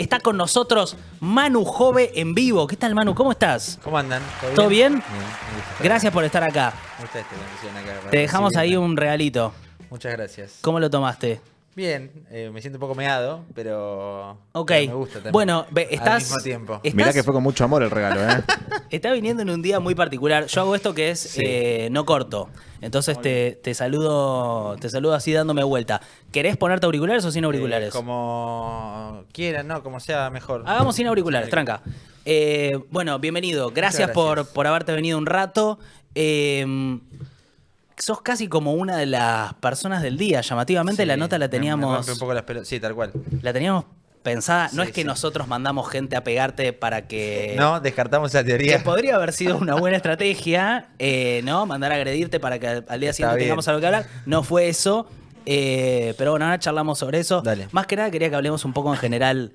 Está con nosotros Manu Jove en vivo. ¿Qué tal, Manu? ¿Cómo estás? ¿Cómo andan? ¿Todo bien? Bien, un gusto. Gracias por estar acá. Ustedes te bendición acá para Te dejamos ahí recibirme. un regalito. Muchas gracias. ¿Cómo lo tomaste? Bien, me siento un poco meado, pero Ok. me gusta también. Bueno, al mismo tiempo. Mirá que fue con mucho amor el regalo, ¿eh? Está viniendo en un día muy particular. Yo hago esto que es Sí. no corto. Entonces te saludo así dándome vuelta. ¿Querés ponerte auriculares o sin auriculares? Como quieran, ¿no? Como sea mejor. Hagamos sin auriculares, tranca. Bueno, bienvenido. Gracias, gracias. por haberte venido un rato. Sos casi como una de las personas del día. Llamativamente Sí, la nota la me teníamos... rompe un poco las pelotas. Sí, tal cual. La teníamos pensada. No Sí, es que sí. nosotros mandamos gente a pegarte para que... No, descartamos esa Que teoría. podría haber sido una buena estrategia, ¿no? Mandar a agredirte para que al día Está siguiente bien. tengamos algo que hablar. No fue eso. Pero bueno, ahora charlamos sobre eso. Dale. Más que nada quería que hablemos un poco en general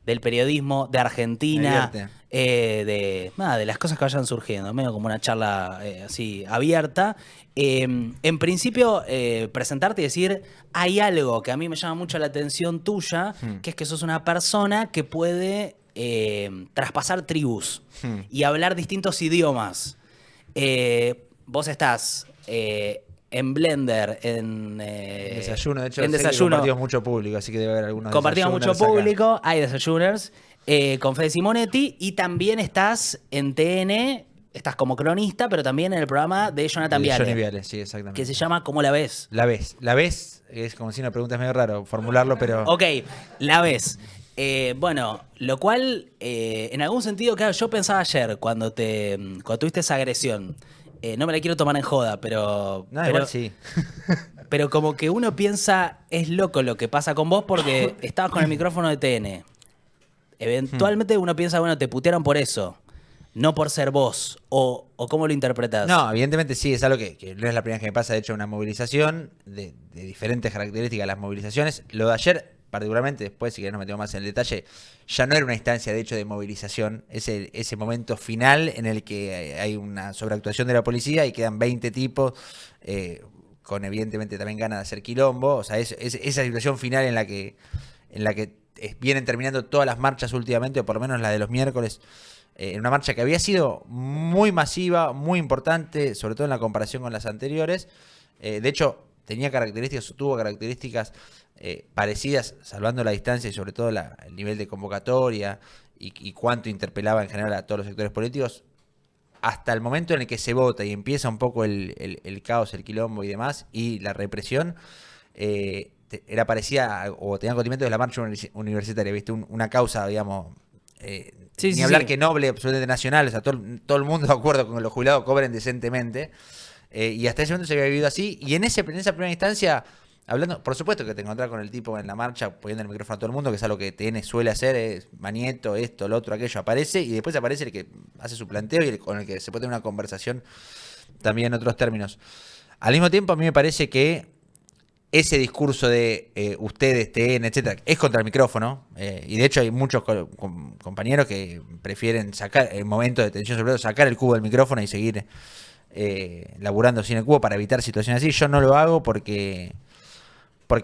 del periodismo, de Argentina, Me de las cosas que vayan surgiendo. Medio como una charla así abierta. En principio, presentarte y decir, hay algo que a mí me llama mucho la atención tuya, que es que sos una persona que puede traspasar tribus y hablar distintos idiomas. Vos estás en Blender, en Desayuno, de hecho, en sé que desayuno. compartimos mucho público, así que debe haber algunos Compartimos mucho desayuners acá. público, hay desayuners, con Fede Simonetti, y también estás en TN, estás como cronista, pero también en el programa de Jonathan De Viale, Johnny Viale, sí, exactamente. que se llama ¿Cómo la ves? La ves, es como si una pregunta es medio raro formularlo, pero... Ok, la ves. Bueno, lo cual, en algún sentido, claro, yo pensaba ayer, cuando tuviste esa agresión, no me la quiero tomar en joda, pero... No, pero, igual sí. pero como que uno piensa, es loco lo que pasa con vos porque estabas con el micrófono de TN. Eventualmente uno piensa, bueno, te putearon por eso, no por ser vos, o ¿cómo lo interpretás? No, evidentemente sí, es algo que no es la primera vez que me pasa. De hecho, una movilización de diferentes características, las movilizaciones. Lo de ayer, particularmente, después, si querés nos metemos más en el detalle, ya no era una instancia, de hecho, de movilización. Ese momento final en el que hay una sobreactuación de la policía y quedan 20 tipos con, evidentemente, también ganas de hacer quilombo. O sea, esa situación final en la que vienen terminando todas las marchas últimamente, o por lo menos la de los miércoles. Una marcha que había sido muy masiva, muy importante, sobre todo en la comparación con las anteriores. De hecho, tuvo características parecidas, salvando la distancia y sobre todo el nivel de convocatoria y cuánto interpelaba en general a todos los sectores políticos, hasta el momento en el que se vota y empieza un poco el caos, el quilombo y demás, y la represión. Era parecida o tenía condimentos de la marcha universitaria, ¿viste? Una causa, digamos... Sí, ni sí, hablar sí. que noble, absolutamente nacional, o sea, todo el mundo de acuerdo con que los jubilados cobren decentemente, y hasta ese momento se había vivido así, y en esa primera instancia, hablando, por supuesto que te encontrás con el tipo en la marcha poniendo el micrófono a todo el mundo, que es algo que TN suele hacer, es Manieto, esto, lo otro, aquello, aparece, y después aparece el que hace su planteo y con el que se puede tener una conversación también en otros términos. Al mismo tiempo, a mí me parece que ese discurso de ustedes, TN, etcétera, es contra el micrófono, y de hecho hay muchos compañeros que prefieren sacar, en momentos de tensión sobre todo, sacar el cubo del micrófono y seguir laburando sin el cubo para evitar situaciones así. Yo no lo hago porque o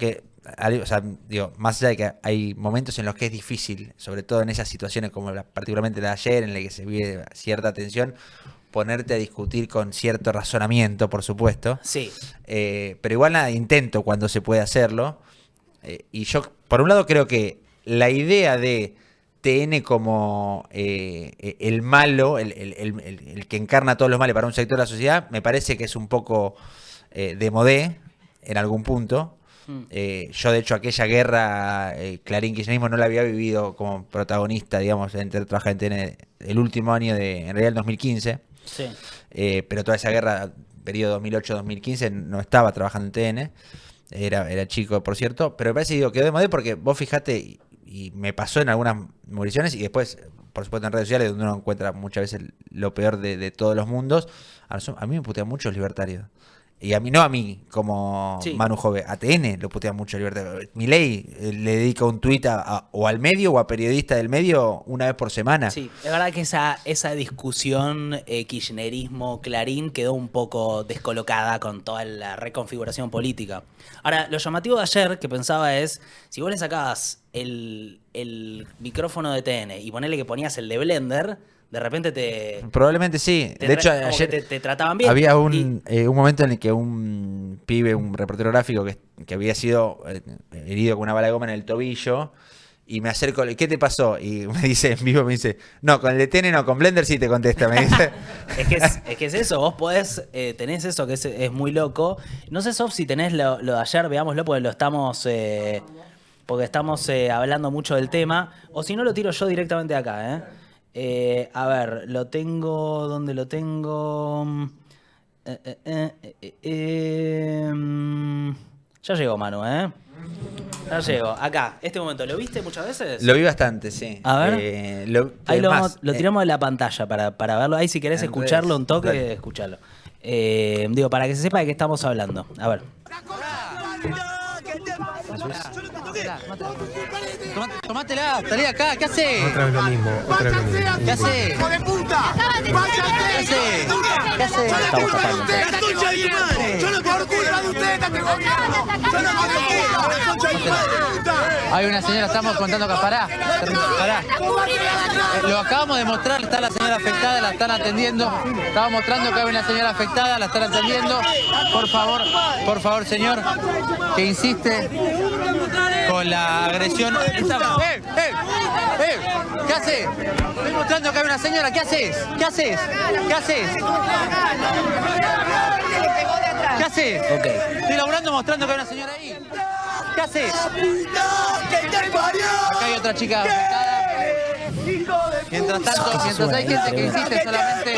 sea, digo, más allá de que hay momentos en los que es difícil, sobre todo en esas situaciones como particularmente la de ayer, en la que se vive cierta tensión, ponerte a discutir con cierto razonamiento, por supuesto. Sí. Pero igual nada, intento cuando se puede hacerlo. Y yo, por un lado, creo que la idea de TN como el malo, el que encarna todos los males para un sector de la sociedad, me parece que es un poco de modé en algún punto. Yo, de hecho, aquella guerra Clarín-Kirchnerismo no la había vivido como protagonista, digamos, entre trabajar en TN el último año en realidad el 2015. Sí. Pero toda esa guerra, periodo 2008-2015, no estaba trabajando en TN. Era chico, por cierto. Pero me parece que quedó de modelo porque vos fijate, y me pasó en algunas movilizaciones, y después, por supuesto, en redes sociales, donde uno encuentra muchas veces lo peor de todos los mundos. A mí me putean mucho los libertarios. Y no a mí, como Sí. Manu Jove, a TN lo putea mucho Libertad. Milei le dedica un tuit o al medio o a periodista del medio una vez por semana. Sí, es verdad que esa discusión kirchnerismo-Clarín quedó un poco descolocada con toda la reconfiguración política. Ahora, lo llamativo de ayer que pensaba es, si vos le sacabas el micrófono de TN y ponele que ponías el de Blender, de repente Probablemente sí. De hecho, como que ayer te trataban bien. había un momento en el que un pibe, un reportero gráfico que había sido herido con una bala de goma en el tobillo, y me acerco, ¿qué te pasó? Y me dice en vivo, no, con el de TN no, con Blender sí te contesta, me dice. Es que es eso, vos podés, tenés eso que es muy loco. No sé, Sof, si tenés lo de ayer, veámoslo, porque estamos hablando mucho del tema, o si no lo tiro yo directamente de acá, a ver, lo tengo, ¿dónde lo tengo? Ya llegó, Manu, Ya llegó, acá, este momento, ¿lo viste muchas veces? Lo vi bastante, sí. A ver. Ahí lo tiramos de la pantalla para verlo. Ahí si querés escucharlo un toque, dale. escuchalo. Digo, para que se sepa de qué estamos hablando. A ver. Tomátela, salí acá, ¿qué haces? Otra vez lo mismo. ¿Qué haces? ¡Hijo de puta! ¿Qué haces? Estamos tapando. ¡La concha de tu madre! ¡Yo no por culpa de ustedes este gobierno! ¡Yo no por culpa! ¡La concha de tu madre! Hay una señora, estamos contando acá, pará. Lo acabamos de mostrar, está la señora afectada, la están atendiendo. Estamos mostrando que hay una señora afectada, la están atendiendo. Por favor, señor, que insiste con la agresión. ¿Qué haces? Estoy mostrando que hay una señora, ¿qué haces? ¿Qué haces? ¿Qué haces? ¿Qué haces? Ok. Estoy laburando mostrando que hay una señora ahí. ¿Qué haces? Acá hay otra chica afectada. Mientras tanto, hay gente que insiste solamente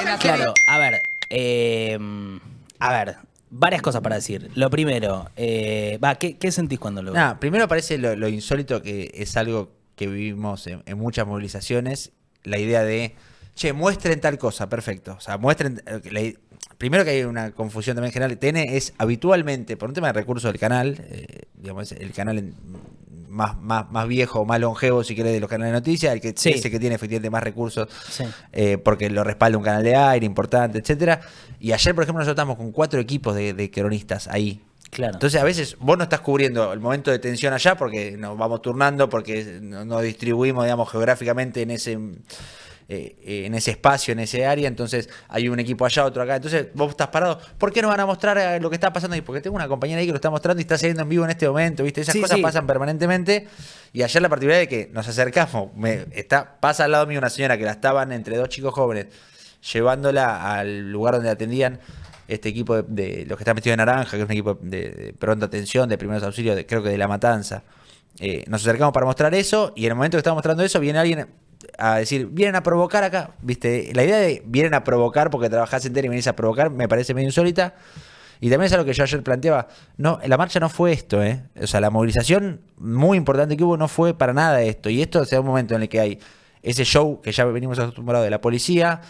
en hacer... Claro, a ver, varias cosas para decir. Lo primero, ¿qué sentís cuando lo ves? Nada, primero parece lo insólito, que es algo que vivimos en muchas movilizaciones, la idea de, muestren tal cosa, perfecto. O sea, muestren... Primero que hay una confusión también general. TN es habitualmente, por un tema de recursos del canal, digamos, el canal más viejo, más longevo, si querés, de los canales de noticias, Sí. ese que tiene efectivamente más recursos, Sí. porque lo respalda un canal de aire importante, etcétera. Y ayer, por ejemplo, nosotros estamos con 4 equipos de cronistas ahí. Claro. Entonces, a veces vos no estás cubriendo el momento de tensión allá porque nos vamos turnando, porque nos distribuimos, digamos, geográficamente en ese espacio, en ese área. Entonces hay un equipo allá, otro acá. Entonces vos estás parado. ¿Por qué no van a mostrar lo que está pasando ahí? Porque tengo una compañera ahí que lo está mostrando y está saliendo en vivo en este momento, ¿viste? Esas cosas pasan permanentemente. Y ayer la particularidad de que nos acercamos, pasa al lado mío una señora que la estaban entre 2 chicos jóvenes llevándola al lugar donde atendían este equipo de los que están vestidos de naranja, que es un equipo de pronta atención, de primeros auxilios, creo que de La Matanza. Nos acercamos para mostrar eso, y en el momento que estamos mostrando eso viene alguien a decir, vienen a provocar acá, ¿viste? La idea de vienen a provocar porque trabajás en tele y venís a provocar me parece medio insólita. Y también es algo que yo ayer planteaba, no, la marcha no fue esto, O sea, la movilización muy importante que hubo no fue para nada esto. Y esto sea un momento en el que hay ese show que ya venimos acostumbrados de la policía.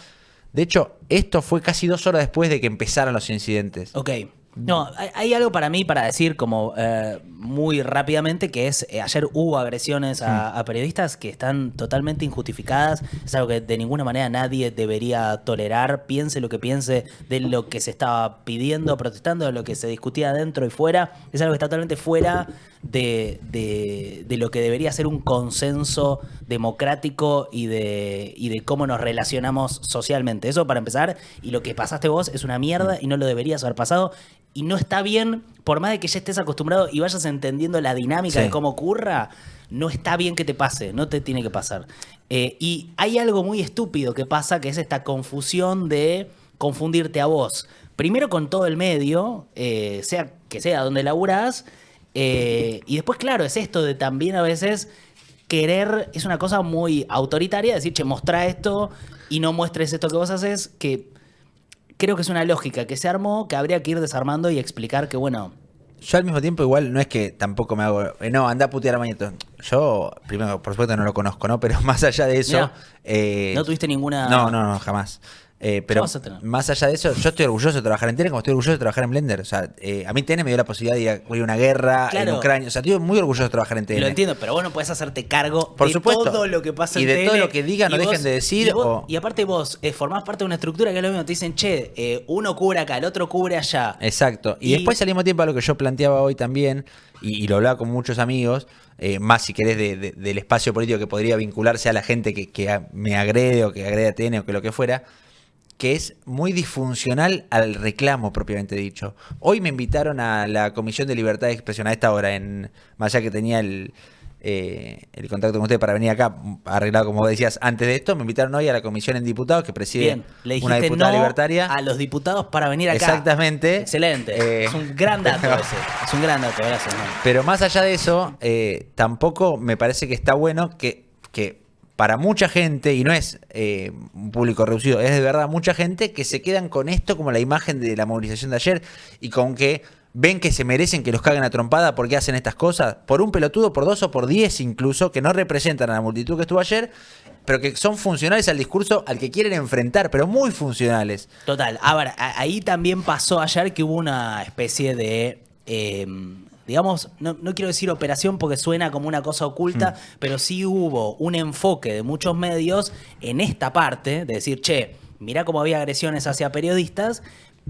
De hecho, esto fue casi 2 horas después de que empezaran los incidentes. Ok. No, hay algo para mí para decir como muy rápidamente, que es, ayer hubo agresiones a periodistas que están totalmente injustificadas. Es algo que de ninguna manera nadie debería tolerar, piense lo que piense de lo que se estaba pidiendo, protestando, de lo que se discutía dentro y fuera. Es algo que está totalmente fuera de lo que debería ser un consenso democrático y de cómo nos relacionamos socialmente. Eso para empezar, y lo que pasaste vos es una mierda y no lo deberías haber pasado. Y no está bien, por más de que ya estés acostumbrado y vayas entendiendo la dinámica de cómo ocurra, no está bien que te pase, no te tiene que pasar. Y hay algo muy estúpido que pasa, que es esta confusión de confundirte a vos. Primero con todo el medio, sea que sea donde laburás, y después, claro, es esto de también a veces querer, es una cosa muy autoritaria, decir, mostrá esto y no muestres esto que vos haces, que... Creo que es una lógica que se armó, que habría que ir desarmando y explicar que, bueno... Yo al mismo tiempo igual no es que tampoco me hago... no, anda a putear a Mañeto. Yo, primero, por supuesto no lo conozco, ¿no? Pero más allá de eso... Mirá, ¿no tuviste ninguna...? No, jamás. Pero Vas a tener. más allá de eso, yo estoy orgulloso de trabajar en TN como estoy orgulloso de trabajar en Blender. O sea, a mí TN me dio la posibilidad de ir a una guerra en Claro. Ucrania. O sea, estoy muy orgulloso de trabajar en TN. Lo entiendo, pero vos no podés hacerte cargo Por de supuesto. todo lo que pasa Y en de TN. todo lo que digan o Y dejen de decir, Y, vos- o- y aparte vos formás parte de una estructura que es lo mismo. Te dicen, che, uno cubre acá, el otro cubre allá. Exacto. Y Y- después al mismo tiempo a lo que yo planteaba hoy también, y lo hablaba con muchos amigos, más si querés del espacio político que podría vincularse a la gente que me agrede o que agrede a TN o que lo que fuera, que es muy disfuncional al reclamo propiamente dicho. Hoy me invitaron a la Comisión de Libertad de Expresión a esta hora, más allá que tenía el contacto con usted para venir acá, arreglado como decías antes de esto, me invitaron hoy a la Comisión en Diputados que preside Bien, le una dijiste diputada no libertaria. a los diputados para venir acá. Exactamente. Excelente. Es un gran dato ese. Es un gran dato, gracias. Man. Pero más allá de eso, tampoco me parece que está bueno que para mucha gente, y no es un público reducido, es de verdad mucha gente que se quedan con esto como la imagen de la movilización de ayer y con que ven que se merecen que los caguen a trompada porque hacen estas cosas, por un pelotudo, por 2 o por 10 incluso, que no representan a la multitud que estuvo ayer, pero que son funcionales al discurso al que quieren enfrentar, pero muy funcionales. Total. Ahora, ahí también pasó ayer que hubo una especie de. Digamos, no quiero decir operación porque suena como una cosa oculta, pero sí hubo un enfoque de muchos medios en esta parte, de decir, che, mirá cómo había agresiones hacia periodistas,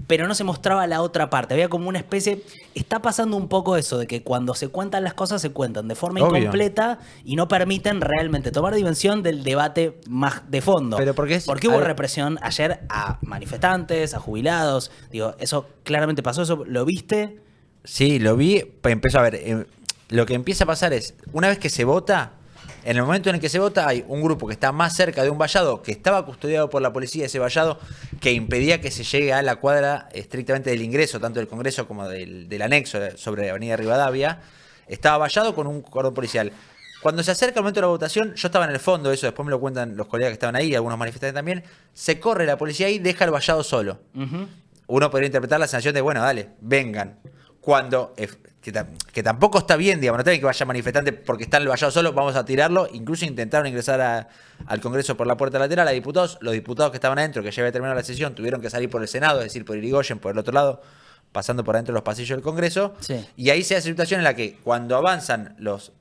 pero no se mostraba la otra parte. Había como una especie. Está pasando un poco eso, de que cuando se cuentan las cosas, se cuentan de forma Obvio. incompleta y no permiten realmente tomar dimensión del debate más de fondo. Pero porque hubo represión ayer a manifestantes, a jubilados. Digo, eso claramente pasó, ¿eso lo viste? Sí, lo vi, empezó a ver, lo que empieza a pasar es, una vez que se vota, en el momento en el que se vota hay un grupo que está más cerca de un vallado, que estaba custodiado por la policía, ese vallado, que impedía que se llegue a la cuadra estrictamente del ingreso, tanto del Congreso como del anexo sobre Avenida Rivadavia, estaba vallado con un cordón policial. Cuando se acerca el momento de la votación, yo estaba en el fondo, eso después me lo cuentan los colegas que estaban ahí, algunos manifestantes también, se corre la policía ahí y deja el vallado solo. Uno podría interpretar la sanción de, bueno, dale, vengan. Cuando, que tampoco está bien, digamos, no está bien que vaya manifestante porque está en el vallado solo, vamos a tirarlo. Incluso intentaron ingresar al Congreso por la puerta lateral a diputados. Los diputados que estaban adentro, que ya había terminado la sesión, tuvieron que salir por el Senado, es decir, por Irigoyen, por el otro lado, pasando por adentro de los pasillos del Congreso. Sí. Y ahí se hace situación en la que cuando avanzan los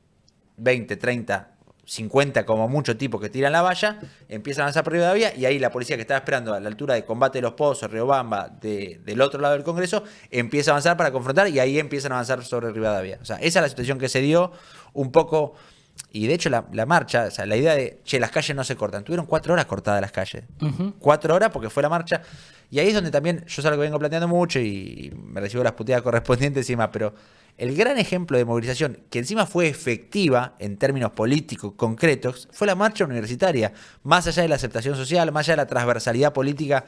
20, 30, 50 como mucho tipos que tiran la valla, empiezan a avanzar por Rivadavia y ahí la policía que estaba esperando a la altura de Combate de los Pozos, Riobamba, del otro lado del Congreso, empieza a avanzar para confrontar y ahí empiezan a avanzar sobre Rivadavia. O sea, esa es la situación que se dio un poco, y de hecho la marcha, o sea, la idea de, che, las calles no se cortan, tuvieron 4 horas cortadas las calles. 4 horas porque fue la marcha, y ahí es donde también, yo es algo que vengo planteando mucho y me recibo las puteadas correspondientes y demás, pero el gran ejemplo de movilización, que encima fue efectiva en términos políticos concretos, fue la marcha universitaria. Más allá de la aceptación social, más allá de la transversalidad política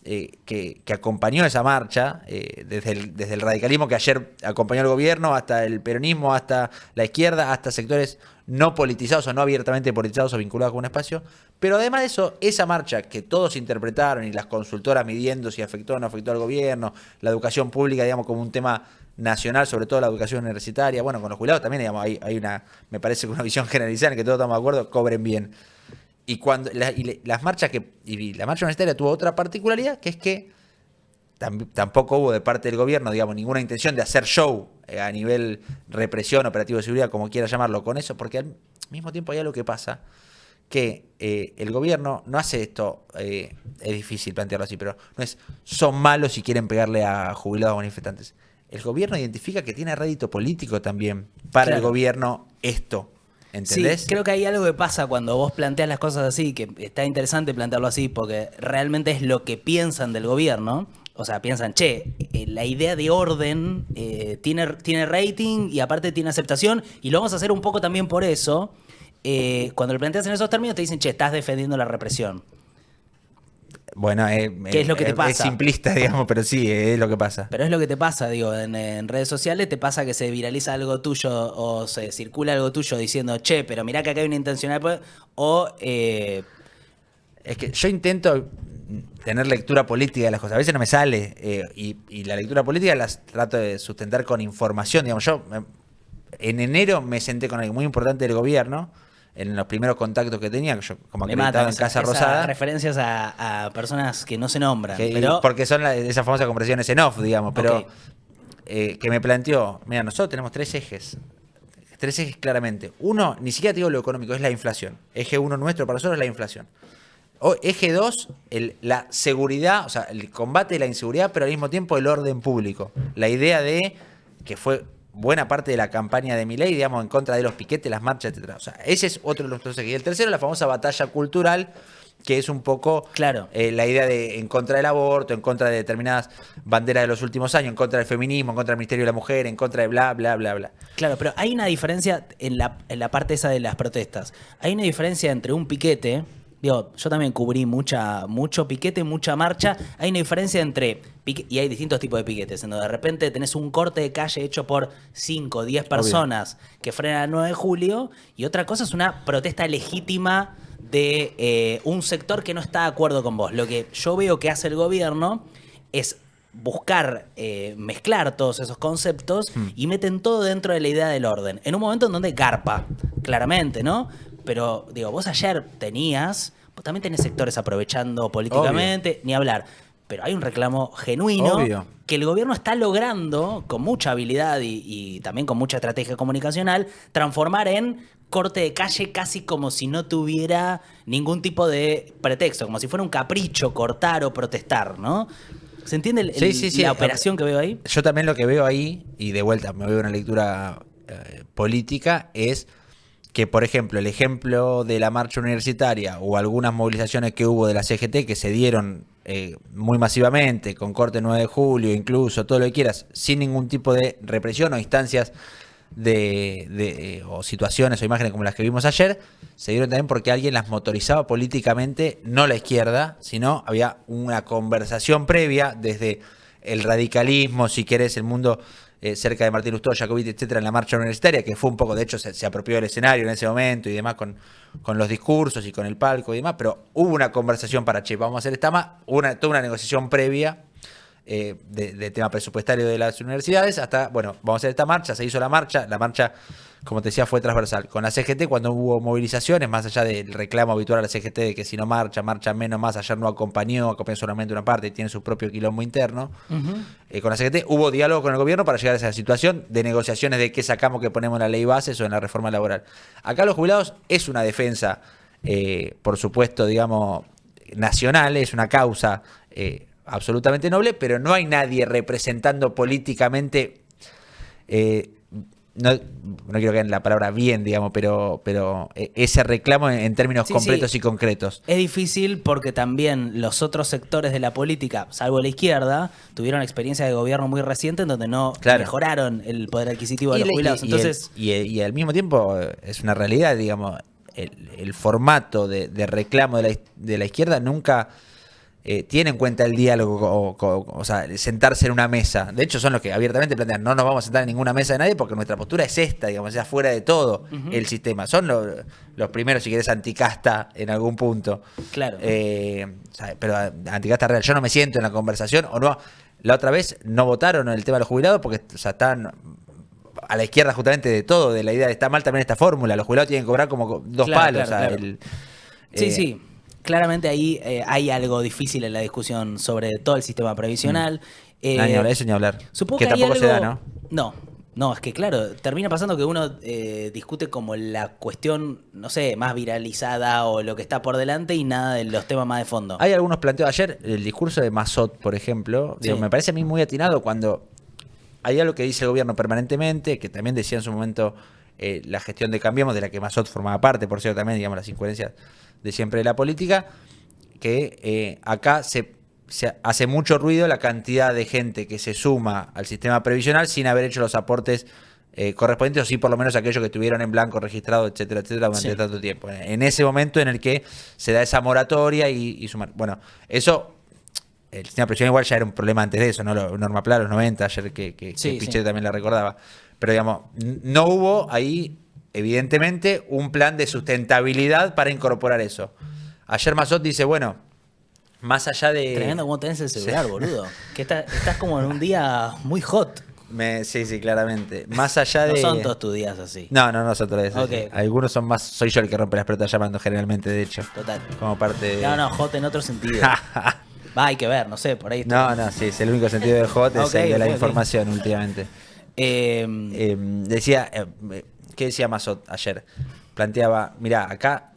que acompañó esa marcha, desde el radicalismo que ayer acompañó al gobierno, hasta el peronismo, hasta la izquierda, hasta sectores no politizados o no abiertamente politizados o vinculados con un espacio. Pero además de eso, esa marcha que todos interpretaron y las consultoras midiendo si afectó o no afectó al gobierno, la educación pública, digamos, como un tema nacional, sobre todo la educación universitaria, bueno, con los jubilados también, digamos, hay una, me parece que una visión generalizada en que todos estamos de acuerdo, cobren bien. Y cuando las marchas y la marcha universitaria tuvo otra particularidad, que es que tampoco hubo de parte del gobierno, digamos, ninguna intención de hacer show a nivel represión, operativo de seguridad, como quiera llamarlo, con eso, porque al mismo tiempo hay algo que pasa, que el gobierno no hace esto, es difícil plantearlo así, pero no es, son malos y quieren pegarle a jubilados o manifestantes. El gobierno identifica que tiene rédito político también para el gobierno esto. ¿Entendés? Sí, creo que hay algo que pasa cuando vos planteas las cosas así, que está interesante plantearlo así, porque realmente es lo que piensan del gobierno. O sea, piensan, che, la idea de orden tiene rating y aparte tiene aceptación, y lo vamos a hacer un poco también por eso. Cuando lo planteas en esos términos te dicen, che, estás defendiendo la represión. Bueno, ¿Qué es lo que te pasa? Es simplista, digamos, pero sí, es lo que pasa. Pero es lo que te pasa, digo, en redes sociales te pasa que se viraliza algo tuyo o se circula algo tuyo diciendo, che, pero mirá que acá hay una intencional, o... Es que yo intento tener lectura política de las cosas, a veces no me sale, y la lectura política las trato de sustentar con información, digamos, yo en enero me senté con algo muy importante del gobierno, en los primeros contactos que tenía, yo como Me acreditado matan en Casa esas Rosada. referencias a personas que no se nombran. Que- Pero porque son esas famosas conversaciones en off, digamos, pero Ok. que me planteó, mira, nosotros tenemos tres ejes claramente. Uno, ni siquiera te digo lo económico, es la inflación. Eje uno nuestro para nosotros es la inflación. Eje 2, la seguridad, o sea, el combate de la inseguridad, pero al mismo tiempo el orden público. La idea de que fue buena parte de la campaña de Milei, digamos, en contra de los piquetes, las marchas, etcétera. O sea, ese es otro de nuestros ejes. Y el tercero, la famosa batalla cultural, que es un poco Claro. la idea de en contra del aborto, en contra de determinadas banderas de los últimos años, en contra del feminismo, en contra del Ministerio de la Mujer, en contra de bla, bla, bla, bla. Claro, pero hay una diferencia en la parte esa de las protestas. Hay una diferencia entre un piquete, digo, yo también cubrí mucho piquete, mucha marcha. Hay una diferencia entre y hay distintos tipos de piquetes, en donde de repente tenés un corte de calle hecho por 5 o 10 personas que frenan el 9 de julio, y otra cosa es una protesta legítima de un sector que no está de acuerdo con vos. Lo que yo veo que hace el gobierno es buscar mezclar todos esos conceptos y meten todo dentro de la idea del orden. En un momento en donde garpa, claramente, ¿no? Pero, digo, vos ayer vos también tenés sectores aprovechando políticamente, ni hablar. Pero hay un reclamo genuino Obvio. que el gobierno está logrando, con mucha habilidad y también con mucha estrategia comunicacional, transformar en corte de calle casi como si no tuviera ningún tipo de pretexto, como si fuera un capricho cortar o protestar, ¿no? ¿Se entiende Sí. la operación que veo ahí? Yo también lo que veo ahí, y de vuelta me veo una lectura política, es que, por ejemplo, el ejemplo de la marcha universitaria o algunas movilizaciones que hubo de la CGT que se dieron muy masivamente, con corte 9 de julio, incluso, todo lo que quieras, sin ningún tipo de represión o instancias o situaciones o imágenes como las que vimos ayer, se dieron también porque alguien las motorizaba políticamente, no la izquierda, sino había una conversación previa desde el radicalismo, si querés, el mundo cerca de Martín Lustó, Jacobiti, etcétera, en la marcha universitaria, que fue un poco, de hecho, se apropió del escenario en ese momento y demás, con los discursos y con el palco y demás, pero hubo una conversación para, vamos a hacer toda una negociación previa de tema presupuestario de las universidades, hasta, bueno, vamos a hacer esta marcha, se hizo la marcha, como te decía, fue transversal. Con la CGT, cuando hubo movilizaciones, más allá del reclamo habitual a la CGT de que si no marcha menos más, ayer no acompañó solamente una parte y tiene su propio quilombo interno, con la CGT hubo diálogo con el gobierno para llegar a esa situación de negociaciones de qué sacamos, que ponemos en la ley bases o en la reforma laboral. Acá los jubilados es una defensa, por supuesto, digamos, nacional, es una causa absolutamente noble, pero no hay nadie representando políticamente, no quiero caer en la palabra bien, digamos, pero ese reclamo en términos completos y concretos. Es difícil porque también los otros sectores de la política, salvo la izquierda, tuvieron experiencia de gobierno muy reciente en donde no mejoraron el poder adquisitivo de los jubilados. Entonces, y al mismo tiempo es una realidad, digamos, el formato de reclamo de la izquierda nunca tiene en cuenta el diálogo, o sea, sentarse en una mesa. De hecho, son los que abiertamente plantean, no nos vamos a sentar en ninguna mesa de nadie porque nuestra postura es esta, digamos, ya fuera de todo el sistema. Son los primeros, si querés, anticasta en algún punto. Claro. Pero anticasta real. Yo no me siento en la conversación, o no. La otra vez no votaron en el tema de los jubilados porque, o sea, están a la izquierda justamente de todo, de la idea de está mal también esta fórmula. Los jubilados tienen que cobrar como dos palos. Claro. Sí. Claramente ahí hay algo difícil en la discusión sobre todo el sistema previsional. Ni hablar, eso ni hablar. Supongo que tampoco hay se da, algo... ¿no? No, es que claro, termina pasando que uno discute como la cuestión, no sé, más viralizada o lo que está por delante y nada de los temas más de fondo. Hay algunos planteos. Ayer, el discurso de Massot, por ejemplo, Sí. me parece a mí muy atinado cuando hay algo que dice el gobierno permanentemente, que también decía en su momento la gestión de Cambiemos, de la que Massot formaba parte, por cierto, también, digamos, las incoherencias de siempre de la política, que acá se hace mucho ruido la cantidad de gente que se suma al sistema previsional sin haber hecho los aportes correspondientes, o sí por lo menos aquellos que estuvieron en blanco registrados, etcétera, etcétera, durante tanto tiempo. En ese momento en el que se da esa moratoria y sumar. Bueno, eso, el sistema previsional igual ya era un problema antes de eso, ¿no? Norma Pla, los 90, ayer que Pichet también la recordaba. Pero digamos, no hubo ahí, evidentemente, un plan de sustentabilidad para incorporar eso. Ayer Massot dice, bueno, más allá de... Tremendo cómo tenés el celular, boludo. Que estás como en un día muy hot. Sí, claramente. Más allá de... No son todos tus días así. No son todos esos. Ok. Algunos son más... Soy yo el que rompe las pelotas llamando generalmente, de hecho. Total. Como parte de... No, hot en otro sentido. Va, hay que ver, no sé, por ahí. No, sí, es el único sentido de hot, es Ok, el de la ok. información últimamente. Decía, ¿qué decía Mazot ayer? Planteaba, mirá, acá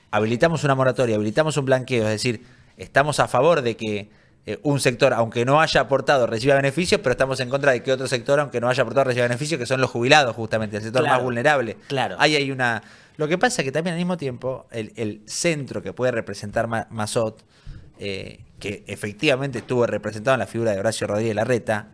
habilitamos una moratoria, habilitamos un blanqueo, es decir, estamos a favor de que un sector, aunque no haya aportado, reciba beneficios, pero estamos en contra de que otro sector, aunque no haya aportado, reciba beneficios, que son los jubilados, justamente, el sector Claro, más vulnerable. claro. Ahí hay una... Lo que pasa es que también al mismo tiempo, el centro que puede representar Mazot, que efectivamente estuvo representado en la figura de Horacio Rodríguez Larreta,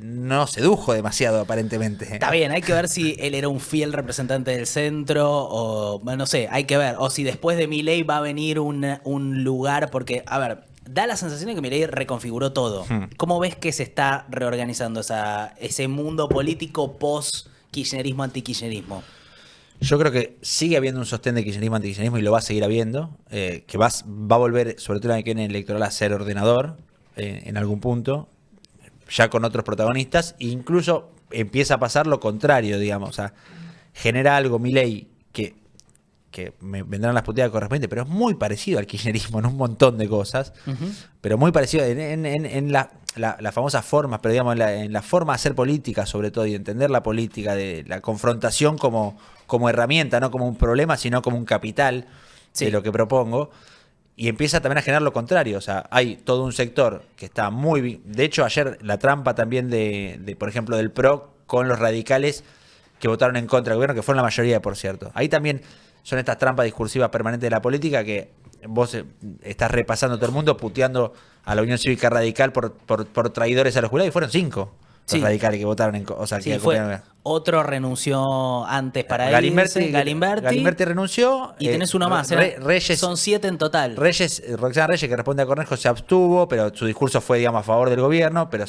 no sedujo demasiado aparentemente. Está bien, hay que ver si él era un fiel representante del centro o, bueno, no sé, hay que ver. O si después de Milei va a venir un lugar, porque, a ver, da la sensación de que Milei reconfiguró todo. ¿Cómo ves que se está reorganizando ese mundo político post-kirchnerismo, anti-kirchnerismo? Yo creo que sigue habiendo un sostén de kirchnerismo, antikirchnerismo y lo va a seguir habiendo, que va a volver, sobre todo en el que viene electoral, a ser ordenador en algún punto, ya con otros protagonistas, e incluso empieza a pasar lo contrario, digamos, o sea, genera algo Milei que me vendrán las puteadas correspondientes, pero es muy parecido al kirchnerismo en un montón de cosas, pero muy parecido en las famosas formas, pero digamos en la forma de hacer política sobre todo, y entender la política, de la confrontación como herramienta, no como un problema, sino como un capital de lo que propongo. Y empieza también a generar lo contrario, o sea, hay todo un sector que está muy bien. De hecho, ayer la trampa también de por ejemplo, del PRO con los radicales que votaron en contra del gobierno, que fueron la mayoría, por cierto. Ahí también son estas trampas discursivas permanentes de la política que vos estás repasando todo el mundo, puteando a la Unión Cívica Radical por traidores a los jurados, y fueron 5 los radicales que votaron en contra. O sea, Sí, que otro renunció antes para Galimberti Galimberti renunció. Y tenés uno más. Reyes, son 7 en total. Roxana Reyes, que responde a Cornejo, se abstuvo, pero su discurso fue, digamos, a favor del gobierno, pero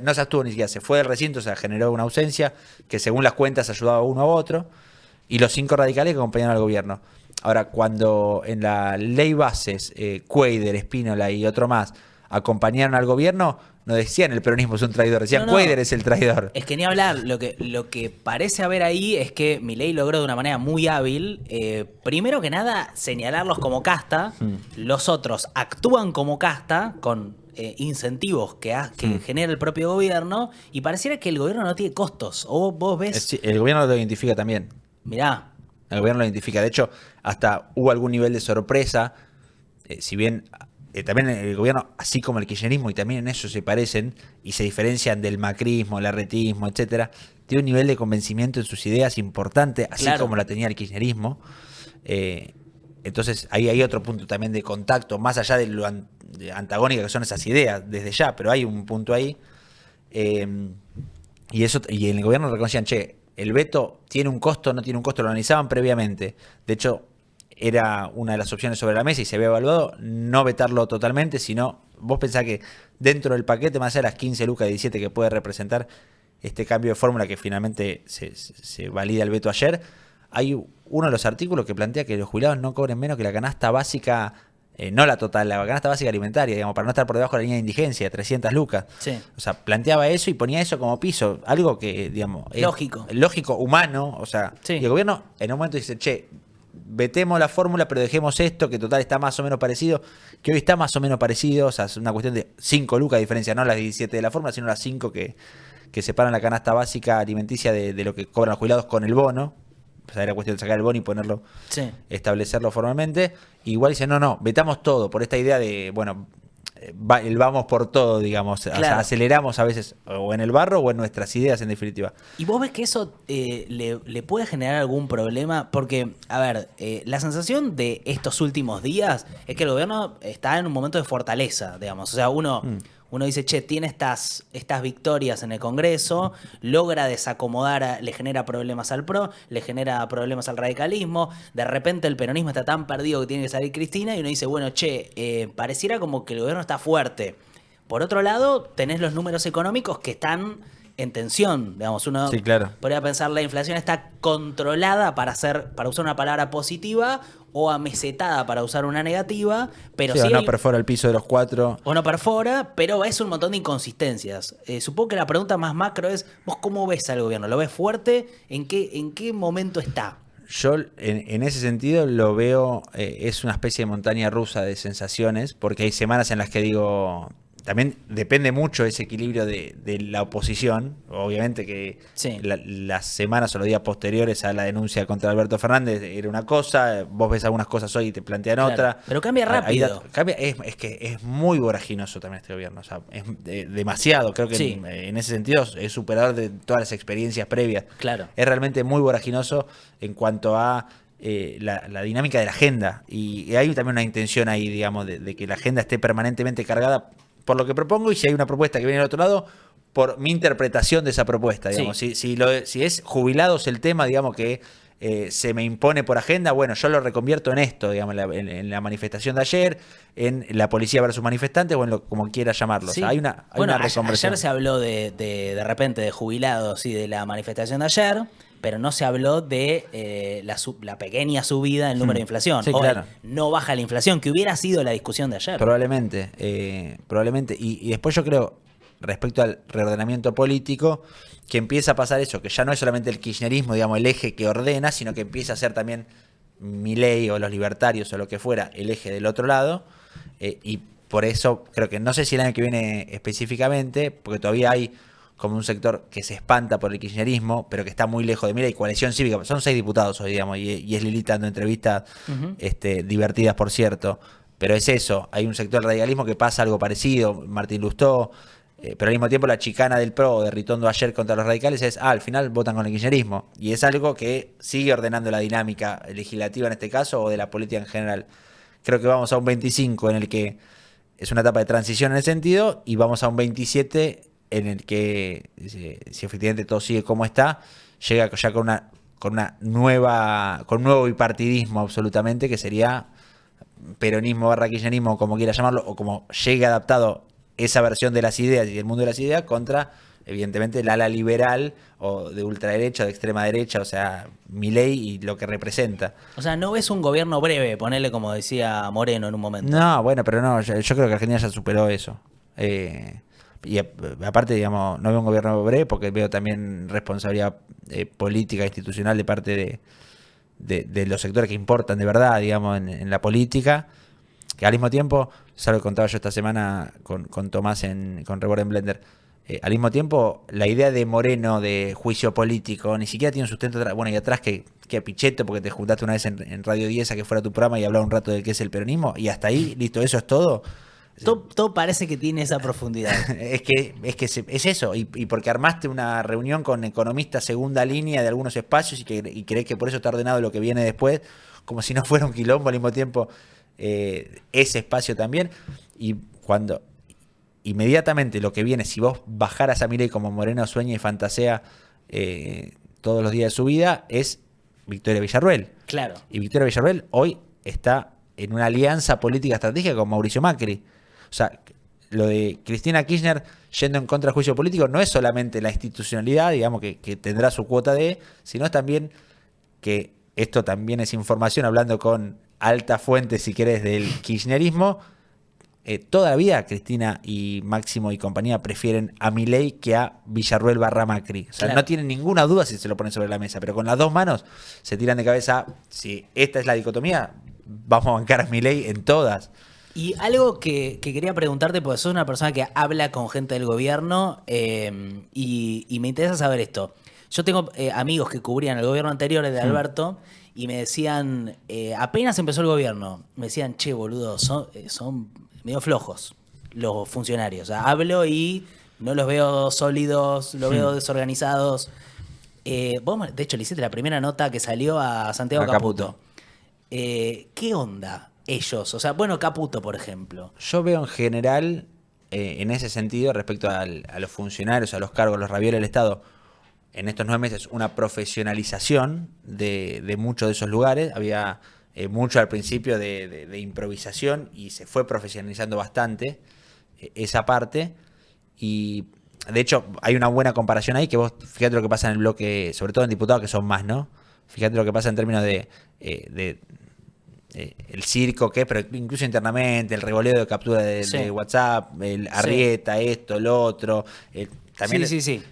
no se abstuvo ni siquiera, se fue del recinto, o sea, generó una ausencia que según las cuentas ayudaba a uno a otro, y los 5 radicales que acompañaron al gobierno. Ahora, cuando en la ley bases, Cuader, Espínola y otro más acompañaron al gobierno, no decían el peronismo es un traidor, decían Cuader es el traidor. Es que ni hablar, lo que parece haber ahí es que Milei logró de una manera muy hábil, primero que nada, señalarlos como casta, los otros actúan como casta con incentivos que genera el propio gobierno, y pareciera que el gobierno no tiene costos. O vos ves... El gobierno lo identifica también. Mirá. El gobierno lo identifica. De hecho, hasta hubo algún nivel de sorpresa, si bien... también el gobierno, así como el kirchnerismo, y también en eso se parecen y se diferencian del macrismo, el arretismo, etcétera, tiene un nivel de convencimiento en sus ideas importante, así como la tenía el kirchnerismo. Entonces ahí hay otro punto también de contacto, más allá de lo antagónica que son esas ideas desde ya, pero hay un punto ahí. Y en el gobierno reconocían, el veto tiene un costo, no tiene un costo, lo analizaban previamente. De hecho, era una de las opciones sobre la mesa y se había evaluado no vetarlo totalmente, sino vos pensás que dentro del paquete, más allá de las 15 lucas 17 que puede representar este cambio de fórmula que finalmente se valida el veto ayer, hay uno de los artículos que plantea que los jubilados no cobren menos que la canasta básica, no la total, la canasta básica alimentaria, digamos, para no estar por debajo de la línea de indigencia, 300 lucas. Sí. O sea, planteaba eso y ponía eso como piso, algo que, digamos, es lógico, humano, o sea, y el gobierno en un momento dice, vetemos la fórmula, pero dejemos esto, que total está más o menos parecido, que hoy está más o menos parecido, o sea, es una cuestión de 5 lucas de diferencia, no las 17 de la fórmula, sino las 5 que separan la canasta básica alimenticia de lo que cobran los jubilados con el bono. O sea, era cuestión de sacar el bono y ponerlo, establecerlo formalmente. Igual dice, no, vetamos todo por esta idea de, bueno, el vamos por todo, digamos. Claro. O sea, aceleramos a veces o en el barro o en nuestras ideas, en definitiva. ¿Y vos ves que eso le puede generar algún problema? Porque, a ver, la sensación de estos últimos días es que el gobierno está en un momento de fortaleza, digamos. O sea, uno dice, tiene estas victorias en el Congreso, logra desacomodar, le genera problemas al PRO, le genera problemas al radicalismo, de repente el peronismo está tan perdido que tiene que salir Cristina, y uno dice, bueno, pareciera como que el gobierno está fuerte. Por otro lado, tenés los números económicos que están en tensión, digamos. Uno Sí, claro. podría pensar la inflación está controlada para usar una palabra positiva o amesetada para usar una negativa, pero Sí, sí o no hay- perfora el piso de los 4. o no perfora, pero es un montón de inconsistencias. Supongo que la pregunta más macro es, ¿vos cómo ves al gobierno? ¿Lo ves fuerte? ¿En qué momento está? Yo en ese sentido lo veo, es una especie de montaña rusa de sensaciones, porque hay semanas en las que digo, también depende mucho ese equilibrio de la oposición, obviamente que Sí. las semanas o los días posteriores a la denuncia contra Alberto Fernández era una cosa, vos ves algunas cosas hoy y te plantean Claro, otra. pero cambia Ahí rápido. cambia, es que es muy voraginoso también este gobierno, o sea, es demasiado, creo que Sí. en ese sentido es superador de todas las experiencias previas. Claro. Es realmente muy voraginoso en cuanto a la dinámica de la agenda. Y hay también una intención ahí, digamos, de que la agenda esté permanentemente cargada por lo que propongo y si hay una propuesta que viene del otro lado, por mi interpretación de esa propuesta. Digamos. Sí. Si es jubilados el tema, digamos, que se me impone por agenda, bueno, yo lo reconvierto en esto, digamos, en la manifestación de ayer, en la policía versus manifestantes, o en como quiera llamarlo. Sí. O sea, hay una Bueno, reconversión. ayer se habló de repente de jubilados y de la manifestación de ayer, pero no se habló de la pequeña subida en el número de inflación. Sí, O claro. no baja la inflación, que hubiera sido la discusión de ayer. Probablemente, probablemente. Y después yo creo, respecto al reordenamiento político, que empieza a pasar eso, que ya no es solamente el kirchnerismo, digamos, el eje que ordena, sino que empieza a ser también Milei o los libertarios o lo que fuera el eje del otro lado. Y por eso creo que no sé si el año que viene específicamente, porque todavía hay como un sector que se espanta por el kirchnerismo, pero que está muy lejos de Milei, Coalición Cívica, son 6 diputados hoy, digamos, y es Lilita dando entrevistas divertidas, por cierto. Pero es eso, hay un sector del radicalismo que pasa algo parecido, Martín Lustó, pero al mismo tiempo la chicana del PRO de Ritondo ayer contra los radicales es, al final votan con el kirchnerismo. Y es algo que sigue ordenando la dinámica legislativa en este caso o de la política en general. Creo que vamos a un 25 en el que es una etapa de transición en ese sentido y vamos a un 27 en el que, si efectivamente todo sigue como está, llega ya con un nuevo bipartidismo absolutamente, que sería peronismo barra kirchnerismo, como quiera llamarlo, o como llegue adaptado esa versión de las ideas y el mundo de las ideas contra, evidentemente, el ala liberal o de ultraderecha o de extrema derecha, o sea, Milei y lo que representa. O sea, no ves un gobierno breve, ponerle como decía Moreno en un momento. No, bueno, pero no, yo creo que Argentina ya superó eso. Y aparte, digamos, no veo un gobierno breve porque veo también responsabilidad política, institucional de parte de los sectores que importan de verdad, digamos, en la política. Que al mismo tiempo, es algo que contaba yo esta semana con Tomás con Rebord en Blender. Al mismo tiempo, la idea de Moreno de juicio político ni siquiera tiene un sustento atrás. Bueno, y atrás que Pichetto, porque te juntaste una vez en Radio 10 a que fuera tu programa y hablaba un rato de qué es el peronismo, y hasta ahí, listo, eso es todo. Todo parece que tiene esa profundidad. Es eso, y porque armaste una reunión con economistas segunda línea de algunos espacios y crees que por eso está ordenado lo que viene después, como si no fuera un quilombo al mismo tiempo ese espacio también. Y cuando inmediatamente lo que viene, si vos bajaras a Milei como Moreno sueña y fantasea todos los días de su vida, es Victoria Villarruel. Claro. Y Victoria Villarruel hoy está en una alianza política estratégica con Mauricio Macri. O sea, lo de Cristina Kirchner yendo en contra del juicio político no es solamente la institucionalidad, digamos, que tendrá su cuota sino es también que esto también es información, hablando con alta fuente, si querés, del kirchnerismo. Toda la vida Cristina y Máximo y compañía prefieren a Milei que a Villarruel barra Macri. O sea, Claro. no tienen ninguna duda si se lo ponen sobre la mesa, pero con las dos manos se tiran de cabeza. Si esta es la dicotomía, vamos a bancar a Milei en todas. Y algo que quería preguntarte, porque sos una persona que habla con gente del gobierno y me interesa saber esto. Yo tengo amigos que cubrían el gobierno anterior de Alberto y me decían, apenas empezó el gobierno, me decían, che, boludo, son medio flojos los funcionarios. O sea, hablo y no los veo sólidos, los veo desorganizados. Vos, de hecho, le hiciste la primera nota que salió a Santiago A Caputo. Caputo. ¿Qué onda ellos? O sea, bueno, Caputo, por ejemplo. Yo veo en general, en ese sentido, respecto a los funcionarios, a los cargos, los ravioles del Estado, en estos 9 meses, una profesionalización de muchos de esos lugares. Había mucho al principio de improvisación y se fue profesionalizando bastante esa parte. Y de hecho, hay una buena comparación ahí, que vos, fíjate lo que pasa en el bloque, sobre todo en diputados que son más, ¿no? Fíjate lo que pasa en términos de el circo, que es, pero incluso internamente, el revoleo de captura de WhatsApp, el Arrieta, esto, el otro. También sí.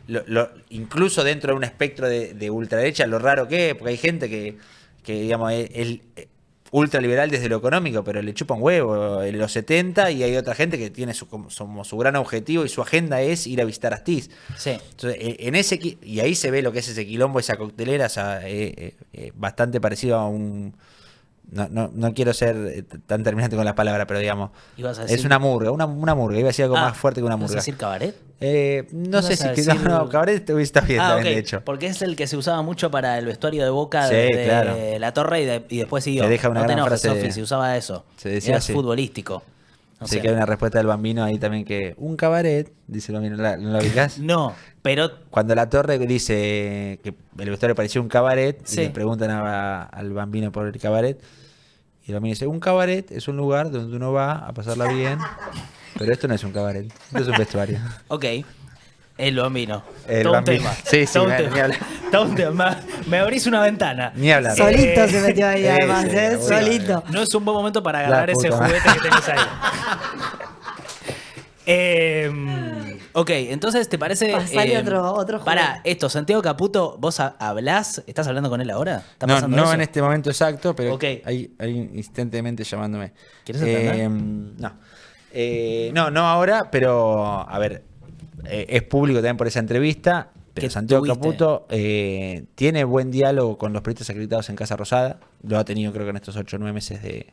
Incluso dentro de un espectro de ultraderecha, lo raro que es, porque hay gente que digamos, es ultraliberal desde lo económico, pero le chupa un huevo en los 70, y hay otra gente que tiene como su gran objetivo y su agenda es ir a visitar Astiz. Sí. Entonces, y ahí se ve lo que es ese quilombo, esa coctelera, bastante parecido a un... No quiero ser tan terminante con las palabras, pero digamos, es una murga, una murga. Iba a decir algo más fuerte que una murga. ¿Vas a decir cabaret? No sé si cabaret te hubiese bien también, okay. de hecho. Porque es el que se usaba mucho para el vestuario de Boca Sí, de claro. La Torre y después siguió. Te deja una no te gran enojes, frase Sofi, se usaba eso. se decía Era así. futbolístico. Sé que hay una respuesta del Bambino ahí también que... Un cabaret, dice el Bambino, ¿no lo ubicás? No, pero... Cuando La Torre dice que el vestuario parecía un cabaret, Sí. y le preguntan al Bambino por el cabaret, y el Bambino dice, un cabaret es un lugar donde uno va a pasarla bien, pero esto no es un cabaret, esto es un vestuario. Ok. El Bambino. El Todo Bambino. un tema. Sí, Todo un ni tema. hablar. Todo un tema. Me abrís una ventana. Ni hablar. Solito se metió ahí, sí, además, sí, ¿eh? obvio. Solito. No es un buen momento para agarrar La ese puta juguete que tenés ahí. Ok, entonces, ¿te parece? Pasale otro juguete. Para esto, Santiago Caputo, ¿vos hablás? ¿Estás hablando con él ahora? ¿Está No, pasando no eso? en este momento exacto, pero Ok. hay insistentemente llamándome. ¿Quieres atender? No ahora, pero a ver, es público también por esa entrevista. Pero ¿Qué Santiago tuviste? Caputo tiene buen diálogo con los periodistas acreditados en Casa Rosada. Lo ha tenido, creo que en estos 8 o 9 meses de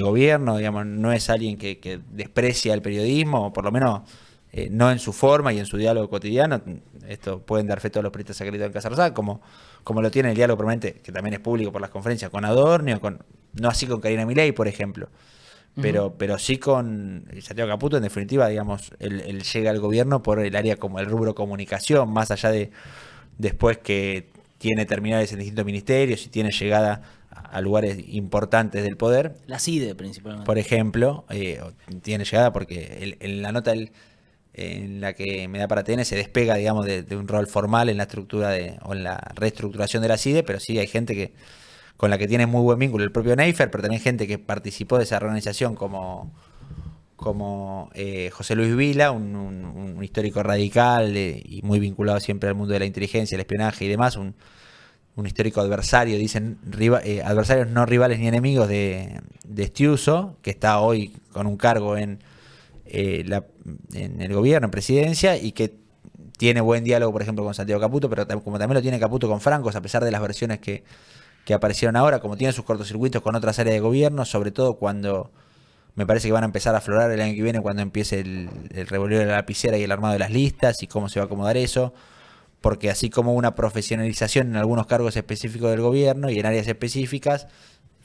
gobierno. Digamos, no es alguien que desprecia el periodismo, o por lo menos no en su forma y en su diálogo cotidiano. Esto pueden dar fe todos los periodistas acreditados en Casa Rosada, como lo tiene el diálogo permanente, que también es público por las conferencias, con Adornio, no así con Karina Milei, por ejemplo. Pero sí con Santiago Caputo, en definitiva, digamos, él llega al gobierno por el área como el rubro comunicación, más allá de después que tiene terminales en distintos ministerios y tiene llegada a lugares importantes del poder. La CIDE, principalmente. Por ejemplo, tiene llegada porque en la nota en la que me da para TN se despega, digamos, de un rol formal en la estructura o en la reestructuración de la CIDE, pero sí hay gente con la que tiene muy buen vínculo, el propio Neifer, pero también gente que participó de esa organización como José Luis Vila, un histórico radical y muy vinculado siempre al mundo de la inteligencia, el espionaje y demás, un histórico adversario, dicen adversarios no rivales ni enemigos de Estiuso, que está hoy con un cargo en el gobierno, en presidencia, y que tiene buen diálogo, por ejemplo, con Santiago Caputo, pero como también lo tiene Caputo con Francos, a pesar de las versiones que aparecieron ahora, como tiene sus cortocircuitos con otras áreas de gobierno, sobre todo cuando me parece que van a empezar a aflorar el año que viene, cuando empiece el revolver de la lapicera y el armado de las listas y cómo se va a acomodar eso, porque así como una profesionalización en algunos cargos específicos del gobierno y en áreas específicas,